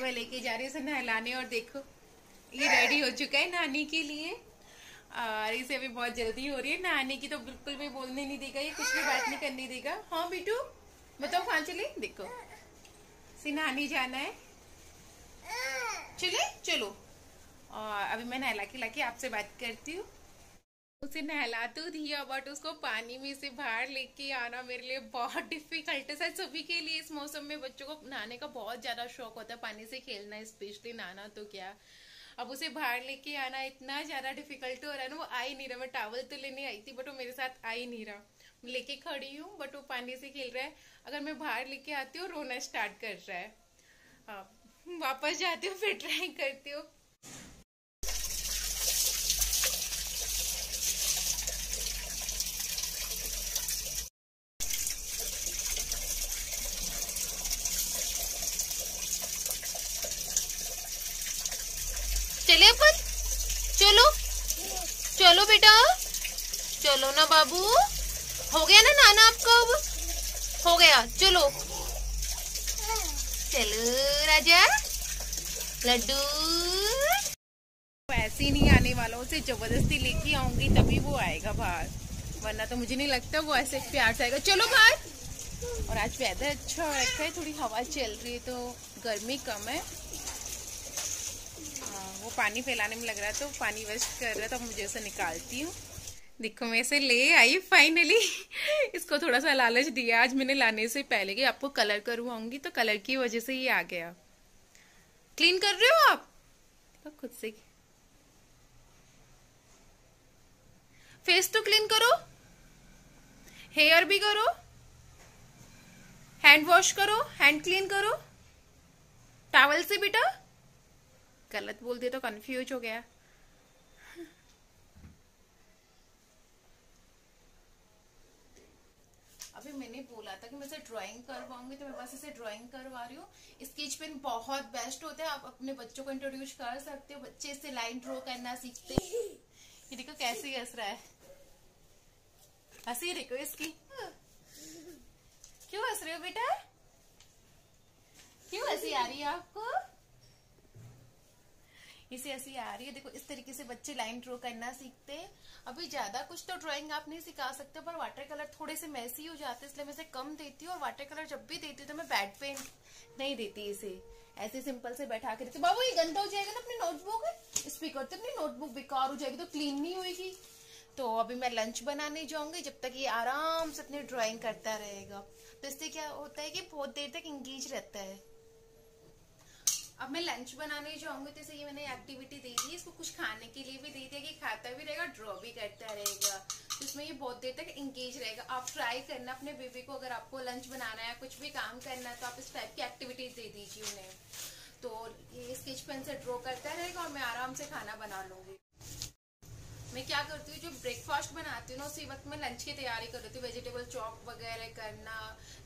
मैं लेके जा रही हूँ उसे नहलाने। और देखो ये रेडी हो चुका है नहाने के लिए और इसे अभी बहुत जल्दी हो रही है नहाने की। तो बिल्कुल भी बोलने नहीं देगा, ये कुछ भी बात नहीं करने देगा। हाँ बेटू बताओ कहाँ चले, देखो इसे नहाने जाना है, चले चलो। और अभी मैं नहला के लाके आपसे बात करती हूँ। उसे नहला तो दिया बट उसको पानी में से बाहर लेके आना मेरे लिए बहुत डिफिकल्ट है। शायद सभी के लिए इस मौसम में बच्चों को नहाने का बहुत ज्यादा शौक होता है, पानी से खेलना स्पेशली नहाना तो क्या। अब उसे बाहर लेके आना इतना ज्यादा डिफिकल्ट हो रहा है ना, वो आ ही नहीं रहा। मैं टॉवल तो लेने आई थी बट वो मेरे साथ आ ही नहीं रहा। मैं लेके खड़ी हूँ बट वो पानी से खेल रहा है। अगर मैं बाहर लेके आती हूँ रोना स्टार्ट कर रहा है। वापस जाती हूँ फिर ट्राई करती हूँ। चले अपन, चलो चलो बेटा, चलो ना बाबू। हो गया ना नाना आपका, अब हो गया, चलो चलो राजा लड्डू। ऐसे ही नहीं आने वाला, उसे जबरदस्ती लेके आऊंगी तभी वो आएगा बाहर, वरना तो मुझे नहीं लगता वो ऐसे प्यार से आएगा। चलो बाहर। और आज वेदर अच्छा हो रखा है, थोड़ी हवा चल रही है तो गर्मी कम है। वो पानी फैलाने में लग रहा है तो पानी वेस्ट कर रहा है, तो मुझे उसे निकालती हूँ। देखो मैं इसे ले आई फाइनली। इसको थोड़ा सा लालच दिया आज मैंने लाने से पहले कि आपको कलर करवाऊंगी, तो कलर की वजह से ये आ गया। क्लीन कर रहे हो आप तो खुद से, फेस तो क्लीन करो, हेयर भी करो, हैंड वॉश करो, हैंड क्लीन करो टॉवल से। बेटा गलत बोल दिया तो कंफ्यूज हो गया। अभी मैंने बोला था कि मैं इसे ड्राइंग करवाऊंगी तो मैं बस इसे ड्राइंग करवा रही हूँ। स्केच पेन बहुत बेस्ट होता है, आप अपने बच्चों को इंट्रोड्यूस कर सकते हो, बच्चे इससे लाइन ड्रॉ करना सीखते हैं। ये देखो कैसे हंस रहा है, हंसी देखो इसकी। क्यों हंस रहे हो बेटा, क्यों हंसी आ रही है आपको? इसे हंसी आ रही है। देखो इस तरीके से बच्चे लाइन ड्रॉ करना सीखते हैं। अभी ज्यादा कुछ तो ड्राइंग आप नहीं सिखा सकते, पर वाटर कलर थोड़े से मैसी हो जाते हैं इसलिए मैं इसे कम देती हूँ। और वाटर कलर जब भी देती हूँ तो मैं बैड पेन नहीं देती, इसे ऐसे सिंपल से बैठा के देती। बाबू ये गंदा हो जाएगा ना अपनी नोटबुक, स्पीकर तो अपनी नोटबुक बेकार हो जाएगी तो क्लीन नहीं होगी। तो अभी मैं लंच बनाने जाऊंगी, जब तक ये आराम से अपनी ड्राइंग करता रहेगा। तो इससे क्या होता है कि बहुत देर तक एंगेज रहता है। अब मैं लंच बनाने जाऊंगी तो इसे ये मैंने एक्टिविटी दे दी, इसको कुछ खाने के लिए भी दे दिया कि खाता भी रहेगा ड्रॉ भी करता रहेगा, तो इसमें ये बहुत देर तक एंगेज रहेगा। आप ट्राई करना अपने बेबी को, अगर आपको लंच बनाना है कुछ भी काम करना है तो आप इस टाइप की एक्टिविटीज दे दीजिए उन्हें। तो ये स्केच पेन से ड्रॉ करता रहेगा और मैं आराम से खाना बना लूंगी। मैं क्या करती हूँ, जो ब्रेकफास्ट बनाती हूँ ना उसी वक्त मैं लंच की तैयारी कर लेती हूँ। वेजिटेबल चॉप वगैरह करना,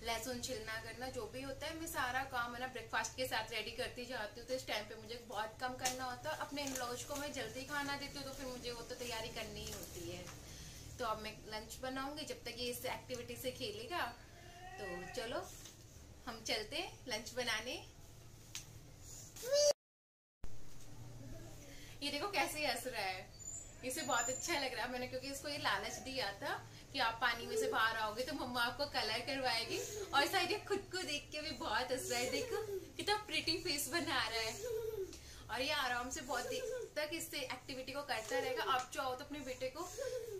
लहसुन छिलना करना, जो भी होता है मैं सारा काम है ना ब्रेकफास्ट के साथ रेडी करती जाती हूँ। तो इस टाइम पे मुझे बहुत कम करना होता है। अपने इन-लॉज को मैं जल्दी खाना देती हूँ तो फिर मुझे वो तो तैयारी करनी ही होती है। तो अब मैं लंच बनाऊंगी जब तक ये इस एक्टिविटी से खेलेगा। तो चलो हम चलते लंच बनाने। ये देखो कैसे हंस रहा है, इसे बहुत अच्छा लग रहा है। मैंने क्योंकि इसको ये लालच दिया था कि आप पानी में से बाहर आओगे तो मम्मा आपको कलर करवाएगी, और शायद ये खुद को देख के भी बहुत हंस रहा है। देखो कितना प्रिटी फेस बना रहा है। और ये आराम से बहुत देर तक इससे एक्टिविटी को करता रहेगा। आप चाहो तो अपने बेटे को,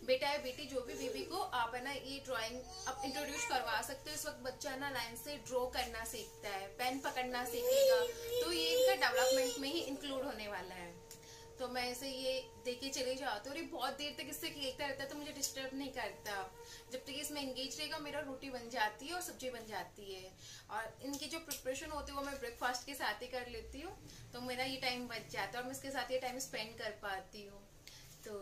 बेटा या बेटी जो भी बेबी को आप है ना ये ड्राइंग आप इंट्रोड्यूस करवा सकते हो। इस वक्त बच्चा ना लाइन से ड्रॉ करना सीखता है, पेन पकड़ना सीखेगा, तो ये इनका डेवलपमेंट में ही इंक्लूड होने वाला है। तो मैं इसे ये देके चले जाती हूँ और ये बहुत देर तक इससे खेलता रहता है तो मुझे डिस्टर्ब नहीं करता। जब तक इसमें एंगेज रहेगा मेरा रोटी बन जाती है और सब्जी बन जाती है। और इनकी जो प्रिपरेशन होती है वो मैं ब्रेकफास्ट के साथ ही कर लेती हूँ, तो मेरा ये टाइम बच जाता है और मैं इसके साथ ये टाइम स्पेंड कर पाती हूँ। तो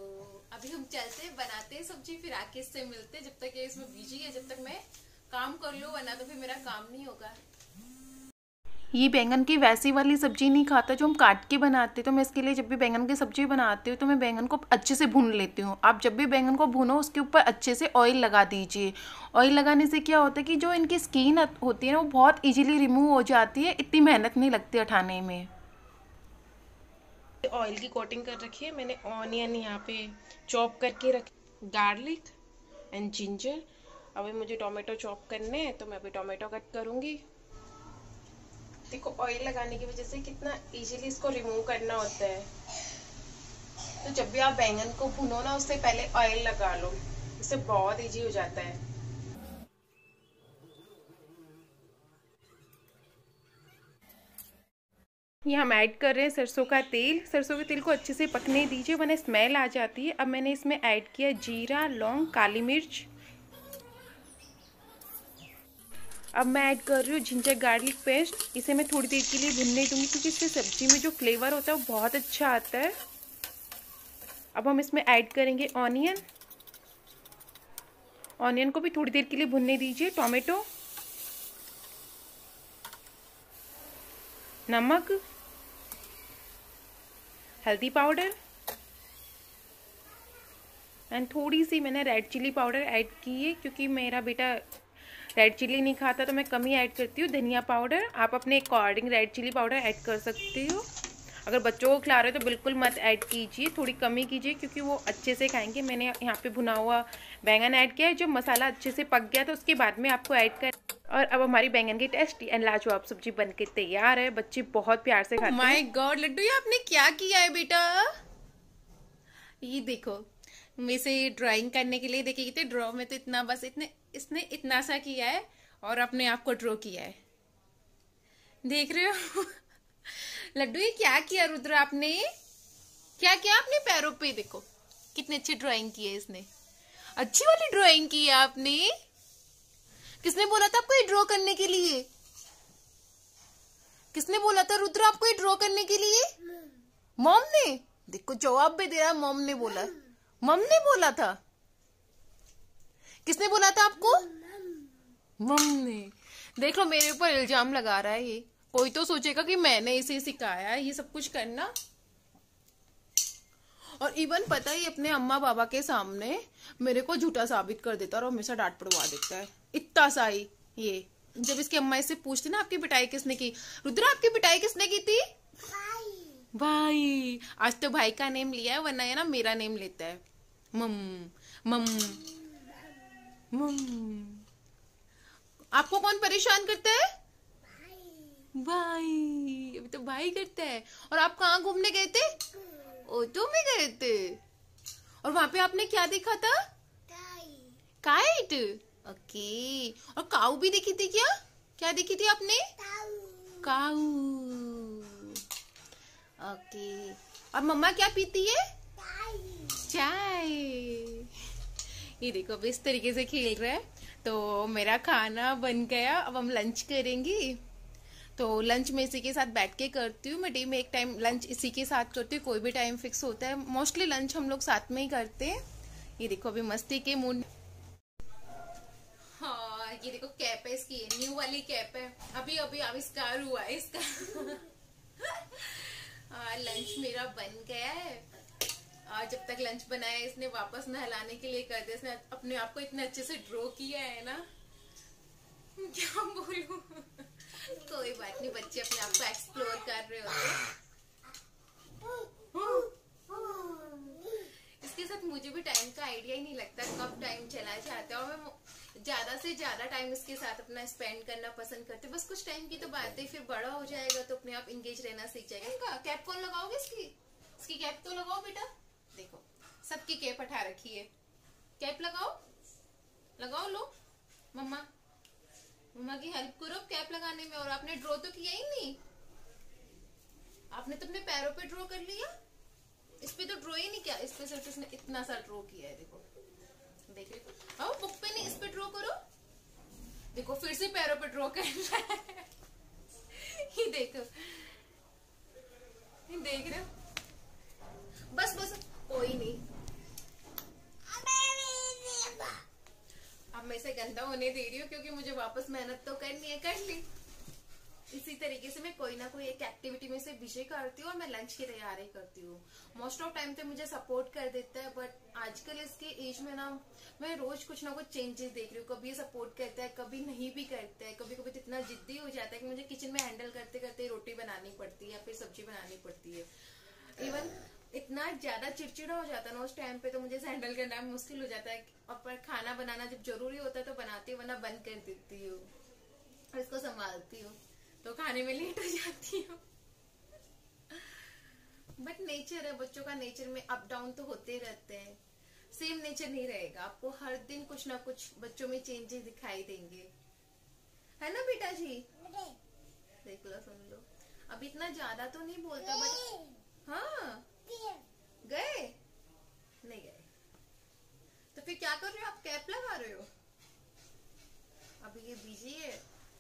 अभी हम चलते बनाते हैं सब्जी, फिर आके इससे मिलते। जब तक ये इसमें बिजी है जब तक मैं काम कर लूँ, वरना तो फिर मेरा काम नहीं होगा। ये बैंगन की वैसी वाली सब्जी नहीं खाता जो हम काट के बनाते, तो मैं इसके लिए जब भी बैंगन की सब्जी बनाती हूँ तो मैं बैंगन को अच्छे से भून लेती हूँ। आप जब भी बैंगन को भूनो उसके ऊपर अच्छे से ऑयल लगा दीजिए। ऑयल लगाने से क्या होता है कि जो इनकी स्किन होती है ना वो बहुत ईजिली रिमूव हो जाती है, इतनी मेहनत नहीं लगती हटाने में। ऑयल की कोटिंग कर रखी है मैंने। ऑनियन यहाँ पे चॉप करके रखी, गार्लिक एंड जिंजर। अभी मुझे टोमेटो चॉप करने हैं तो मैं अभी टोमेटो कट करूँगी। देखो ऑयल लगाने की वजह से कितना इजीली इसको रिमूव करना होता है। तो जब भी आप बैंगन को भूनो ना उससे पहले ऑयल लगा लो, इससे बहुत इजी हो जाता है। ये हम ऐड कर रहे हैं सरसों का तेल। सरसों के तेल को अच्छे से पकने दीजिए वरना स्मेल आ जाती है। अब मैंने इसमें ऐड किया जीरा, लौंग, काली मिर्च। अब मैं ऐड कर रही हूँ जिंजर गार्लिक पेस्ट। इसे मैं थोड़ी देर के लिए भुनने दूंगी क्योंकि इससे सब्जी में जो फ्लेवर होता है वो बहुत अच्छा आता है। अब हम इसमें ऐड करेंगे ऑनियन। ऑनियन को भी थोड़ी देर के लिए भुनने दीजिए। टोमेटो, नमक, हल्दी पाउडर एंड थोड़ी सी मैंने रेड चिली पाउडर ऐड की है क्योंकि मेरा बेटा रेड चिली नहीं खाता तो मैं कम ही ऐड करती हूँ। धनिया पाउडर, आप अपने according red chilli powder add कर सकते हो। अगर बच्चों को खिला रहे हो तो बिल्कुल मत ऐड कीजिए, थोड़ी कम ही कीजिए क्योंकि वो अच्छे से खाएंगे। मैंने यहाँ पे भुना हुआ बैंगन ऐड किया है। जब मसाला अच्छे से पक गया तो उसके बाद में आपको ऐड कर। और अब हमारी बैंगन की टेस्टी एंड लाजवाब सब्जी बनके तैयार है। बच्चे बहुत प्यार से खाते हैं। माय गॉड लड्डू, ये आपने क्या किया है बेटा? ये देखो, मैं से ड्राइंग करने के लिए देखिए कितने ड्रॉ में तो इतना बस इसने इतना सा किया है और अपने आप को ड्रॉ किया है। देख रहे हो लड्डू, ये क्या किया रुद्र आपने? क्या किया आपने पैरों पे? देखो कितनी अच्छी ड्राइंग की है इसने। अच्छी वाली ड्राइंग की है आपने। किसने बोला था आपको ये ड्रॉ करने के लिए? किसने बोला था रुद्र आपको ये ड्रॉ करने के लिए? मॉम ने। देखो जवाब भी दे रहा, मॉम ने बोला। मॉम ने बोला था? किसने बोला था आपको? मॉम ने। देख लो मेरे ऊपर इल्जाम लगा रहा है ये। कोई तो सोचेगा कि मैंने इसे सिखाया है ये सब कुछ करना। और इवन पता है अपने अम्मा बाबा के सामने मेरे को झूठा साबित कर देता और हमेशा डांट पड़वा देता है। इतना सा ही ये। जब इसकी अम्मा इससे पूछती ना आपकी पिटाई किसने की, रुद्र आपकी पिटाई किसने की थी? भाई। आज तो भाई का नेम लिया है वरना है ना मेरा नेम लेता है। मम मम मम। आपको कौन परेशान करता है? भाई। अभी तो भाई करता है। और आप कहाँ घूमने गए थे? ऑटो में गए थे। और वहां पे आपने क्या देखा था? काइट। ओके। और काऊ भी देखी थी क्या? क्या देखी थी आपने? काऊ। ओके। और मम्मा क्या पीती है? चाय। ये देखो अब इस तरीके से खेल रहा है। तो मेरा खाना बन गया, अब हम लंच करेंगे। तो लंच में इसी के साथ बैठ के करती हूँ। मैं डे में एक टाइम लंच इसी के साथ करती हूँ, कोई भी टाइम फिक्स होता है। मोस्टली लंच हम लोग साथ में ही करते हैं। ये देखो अभी मस्ती के मूड। हाँ ये देखो कैप है इसकी, न्यू वाली कैप है, अभी अभी आविष्कार हुआ है इसका। लंच मेरा बन गया है। जब तक लंच बनाया इसने वापस नहलाने के लिए कर दिया। इसने अपने आप को इतने अच्छे से ड्रॉ किया है ना, क्या बोलूं। कोई बात नहीं, बच्चे अपने आप को एक्सप्लोर कर रहे होते हैं। इसके साथ मुझे भी टाइम का आइडिया ही नहीं लगता कब टाइम चला जाता है। और मैं ज्यादा से ज्यादा टाइम इसके साथ अपना स्पेंड करना पसंद करती हूँ। बस कुछ टाइम की तो बात है, फिर बड़ा हो जाएगा तो अपने आप इंगेज रहना सीख जाएगा। इनका कैप कौन लगाओगे? इसकी कैप तो लगाओ बेटा। देखो सबकी कैप हटा रखी है। कैप लगाओ, लगाओ। लो मम्मा की हेल्प करो कैप लगाने में। और आपने ड्रॉ तो किया ही नहीं, आपने तो अपने पैरों पे ड्रॉ कर लिया। इस पे तो ड्रॉ ही नहीं किया, इस पे सिर्फ इसने इतना सा ड्रॉ किया है। देखो देख रहे हो, बुक पे नहीं, इस पे ड्रॉ करो। देखो फिर से पैरों पे ड्रॉ कर रहा है। ये देखो, देख रहे हो? बस कोई नहीं। अब मैं इसे गंदा होने दे रही हूँ क्योंकि मुझे वापस मेहनत तो करनी है, कर ली। इसी तरीके तरीके से मैं कोई ना कोई एक एक्टिविटी में से बिजी करती हूँ और मैं लंच की तैयारी करती हूँ। मोस्ट ऑफ टाइम तो मुझे सपोर्ट कर देता है, बट आजकल इसके एज में ना मैं रोज कुछ ना कुछ चेंजेस देख रही हूँ। कभी ये सपोर्ट करता है, कभी नहीं भी करता है, कभी कभी तो इतना जिद्दी हो जाता है कि मुझे किचन में हैंडल करते करते रोटी बनानी पड़ती है या फिर सब्जी बनानी पड़ती है। इवन इतना ज्यादा चिड़चिड़ा हो जाता है ना उस टाइम पे, तो मुझे हैंडल करना मुश्किल हो जाता है। और पर खाना बनाना जब जरूरी होता है तो बनाती हूँ, वरना बंद कर देती हूँ और इसको संभालती हूँ, तो खाने में लेट हो जाती हूँ। बट नेचर है, बच्चों का नेचर में अप डाउन तो होते रहते हैं। सेम नेचर नहीं रहेगा, आपको हर दिन कुछ ना कुछ बच्चों में चेंजेस दिखाई देंगे, है ना बेटा जी? देख लो, सुन लो। अब इतना ज्यादा तो नहीं बोलता, बट हाँ गए नहीं गए तो फिर क्या कर रहे हो आप? कैप लगा रहे हो? अभी ये बिजी है,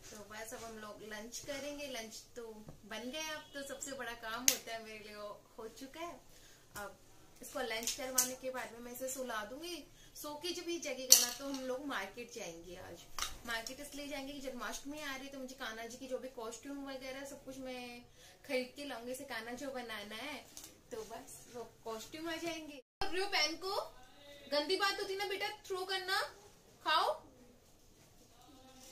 तो बस अब हम लोग लंच करेंगे। लंच तो बन गया, अब तो सबसे बड़ा काम होता है मेरे लिए हो चुका है। अब इसको लंच करवाने के बाद में मैं इसे सुला दूंगी। सो के जब ये जगेगा ना तो हम लोग मार्केट जाएंगे। आज मार्केट इसलिए जाएंगे कि जन्माष्टमी आ रही है, तो मुझे कान्हा जी की जो भी कॉस्ट्यूम वगैरह सब कुछ मैं खरीद के लाऊंगी। इसे कान्हा जो बनाना है, तो बस वो कॉस्ट्यूम आ जाएंगे। पेन को गंदी बात होती ना बेटा, थ्रो करना। खाओ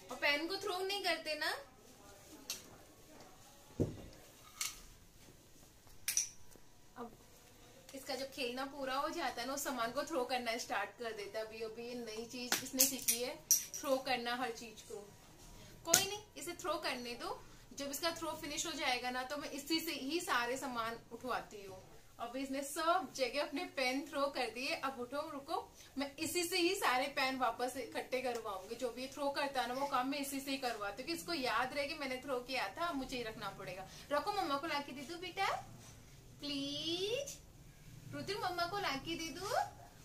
और पेन को थ्रो नहीं करते ना। अब इसका जब खेलना पूरा हो जाता है ना, उस सामान को थ्रो करना स्टार्ट कर देता है। अभी अभी नई चीज इसने सीखी है, थ्रो करना हर चीज को। कोई नहीं, इसे थ्रो करने दो। जब इसका थ्रो फिनिश हो जाएगा ना, तो मैं इसी से ही सारे सामान उठवाती हूँ। अब इसने सब जगह अपने पेन थ्रो कर दिए। अब उठो, रुको, मैं इसी से ही सारे पेन वापस इकट्ठे करवाऊंगी। जो भी थ्रो करता है ना, वो काम मैं इसी से ही करवाती हूँ, कि इसको याद रहे कि मैंने थ्रो किया था, मुझे ही रखना पड़ेगा। रखो, मम्मा को लाके दे दो बेटा प्लीज। रुद्र, मम्मा को लाके दे दो।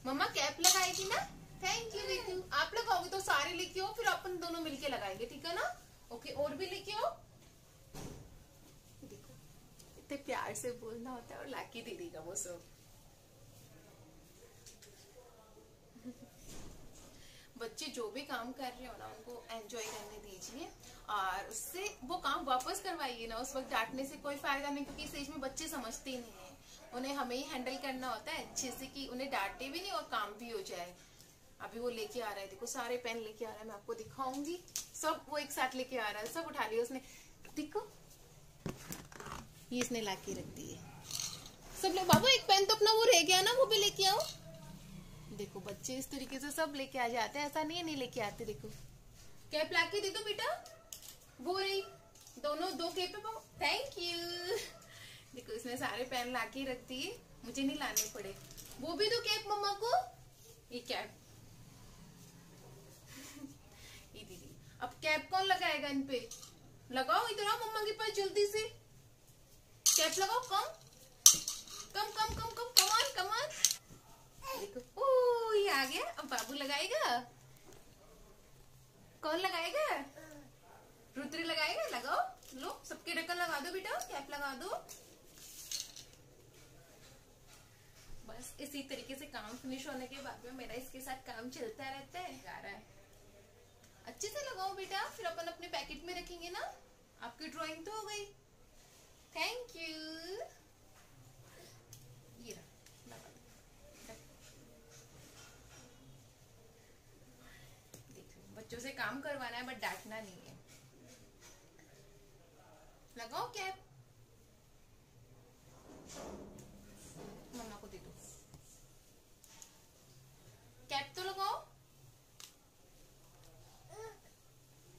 मम्मा कैप लगाएगी ना? थैंक यू बेटू। आप लगाओगे तो सारे लेके आओ, फिर अपन दोनों मिलके लगाएंगे, ठीक है ना? ओके, और भी लेके आओ। देखो, इतने प्यार से बोलना होता है और लाके दे देगा वो सब। बच्चे जो भी काम कर रहे हो ना, उनको एंजॉय करने दीजिए और उससे वो काम वापस करवाइए ना। उस वक्त डांटने से कोई फायदा नहीं, क्योंकि इस एज में बच्चे समझते ही नहीं है। उन्हें हमें ही हैंडल करना होता है अच्छे से, कि उन्हें डांटे भी नहीं और काम भी हो जाए। अभी वो लेके आ रहा है, देखो सारे पेन लेके आ रहा है, मैं आपको दिखाऊंगी। सब वो एक साथ लेके आ रहा है, सब उठा लिया उसने। देखो, ये इसने लाके रख दिए सब लोग। बाबू, एक पेन तो अपना वो रह गया ना, वो भी लेके आओ। देखो, बच्चे इस तरीके से सब लेके आ जाते हैं, ऐसा नहीं है नहीं लेके आते। देखो, कैप लाके दे दो बेटा। वो रही, दोनों दो कैप है। Thank you. देखो, इसने सारे पेन लाके रख दिए, मुझे नहीं लाने पड़े। वो भी दो कैप मम्मा को। ये कैप ये दीदी। अब कैप कौन लगाएगा इन पे? लगाओ, इधर आओ मम्मा के पास जल्दी से। कैप लगाओ, कम कम कम कम कम, कमान कमान। देखो, ओ ये आ गया। अब बाबू लगाएगा। कौन लगाएगा? रुद्र लगाएगा। लगाओ, लो सबके ढक्कन लगा दो बेटा, कैप लगा दो। बस इसी तरीके से काम फिनिश होने के बाद में मेरा इसके साथ काम चलता रहता है। आ रहा है, अच्छे से लगाओ बेटा, फिर अपन अपने पैकेट में रखेंगे ना। आपकी ड्राइंग तो हो गई। Thank you. ये लगा देखो, बच्चों से काम करवाना है बट डांटना नहीं है। लगाओ कैप, मम्मा को दे दो। कैप तो लगाओ।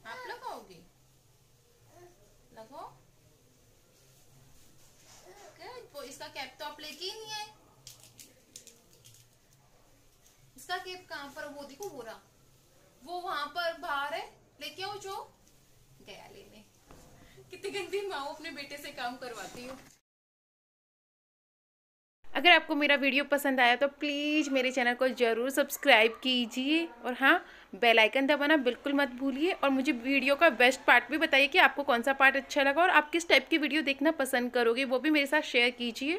आप लगाओगे? लगाओ। वो इसका कैप तो आप लेके ही नहीं आए। इसका कैप कहाँ पर? वो देखो, वो रहा, वो वहां पर बाहर है। लेके आओ। जो गया लेने। कितनी गंदी माँ अपने बेटे से काम करवाती हूँ। अगर आपको मेरा वीडियो पसंद आया तो प्लीज़ मेरे चैनल को ज़रूर सब्सक्राइब कीजिए, और हाँ, बेल आइकन दबाना बिल्कुल मत भूलिए। और मुझे वीडियो का बेस्ट पार्ट भी बताइए कि आपको कौन सा पार्ट अच्छा लगा और आप किस टाइप की वीडियो देखना पसंद करोगे, वो भी मेरे साथ शेयर कीजिए।